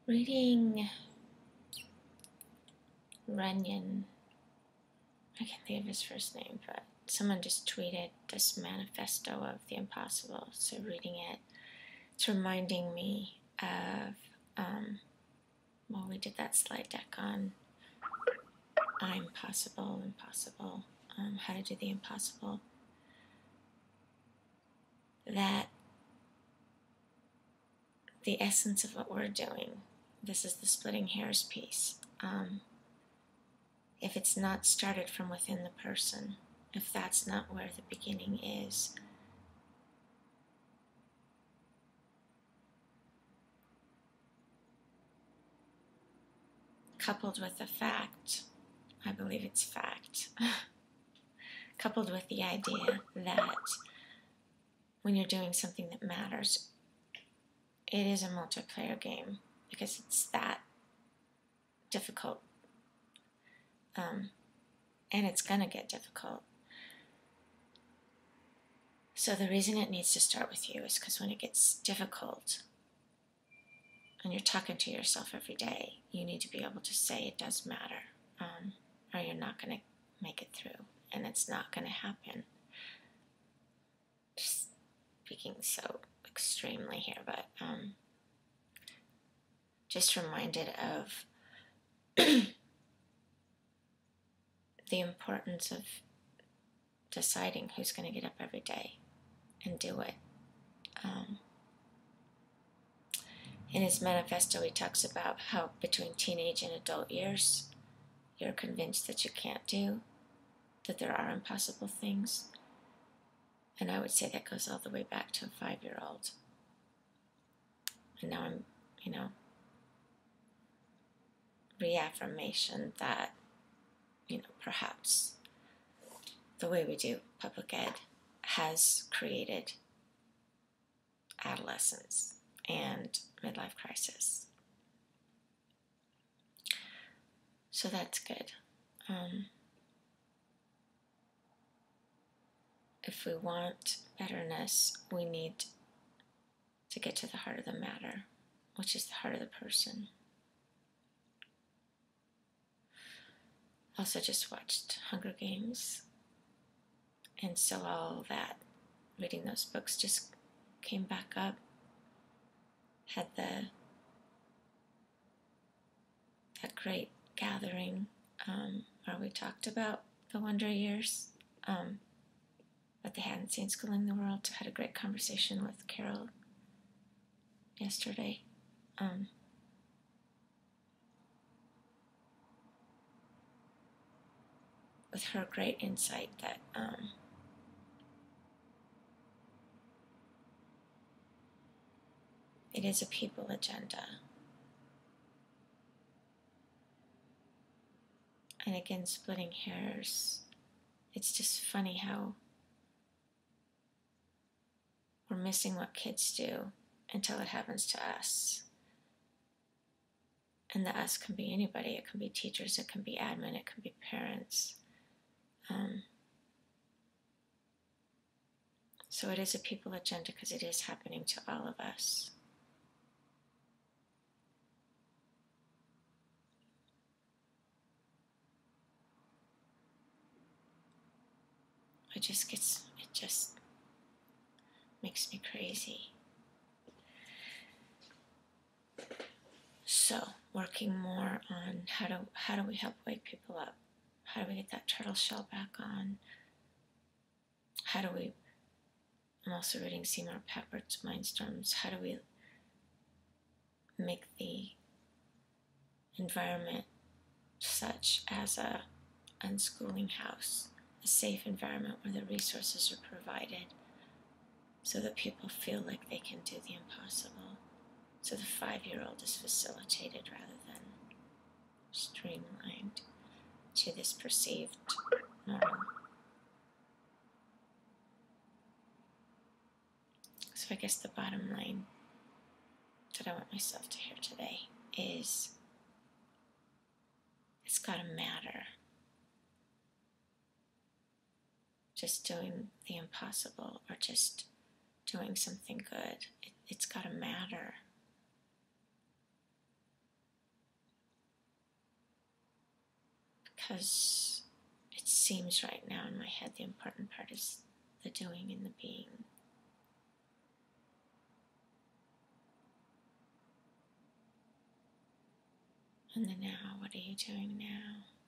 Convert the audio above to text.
Reading Runyon, I can't think of his first name, but someone just tweeted this manifesto of the impossible. So reading it, it's reminding me of, well, we did that slide deck on impossible, how to do the impossible. That the essence of what we're doing, this is the splitting hairs piece. If it's not started from within the person, if that's not where the beginning is, coupled with the fact, I believe it's fact, coupled with the idea that when you're doing something that matters, it is a multiplayer game because it's that difficult. And it's going to get difficult. So the reason it needs to start with you is because when it gets difficult and you're talking to yourself every day, you need to be able to say it does matter, or you're not going to make it through, and it's not going to happen. Just speaking so extremely here, but just reminded of the importance of deciding who's going to get up every day and do it. In his manifesto, he talks about how between teenage and adult years, you're convinced that you can't do, that there are impossible things. And I would say that goes all the way back to a 5-year-old. And now I'm, reaffirmation that, perhaps the way we do public ed has created adolescence and midlife crisis. So that's good. If we want betterness, we need to get to the heart of the matter, which is the heart of the person. Also just watched Hunger Games, and so all that, reading those books just came back up. Had that great gathering where we talked about the Wonder Years, but they hadn't seen Schooling the World. So I had a great conversation with Carol yesterday. With her great insight that it is a people agenda. And again, splitting hairs, it's just funny how we're missing what kids do until it happens to us. And the us can be anybody. It can be teachers, it can be admin, it can be parents. So it is a people agenda because it is happening to all of us. It just makes me crazy. So, working more on how do we help wake people up? How do we get that turtle shell back on? I'm also reading Seymour Pappert's Mindstorms. How do we make the environment such as a unschooling house, a safe environment where the resources are provided so that people feel like they can do the impossible. So the 5-year-old is facilitated rather than streamlined to this perceived normal. So I guess the bottom line that I want myself to hear today is it's gotta matter. Just doing the impossible or just doing something good, it's gotta matter. because it seems right now in my head the important part is the doing and the being. And the now, what are you doing now?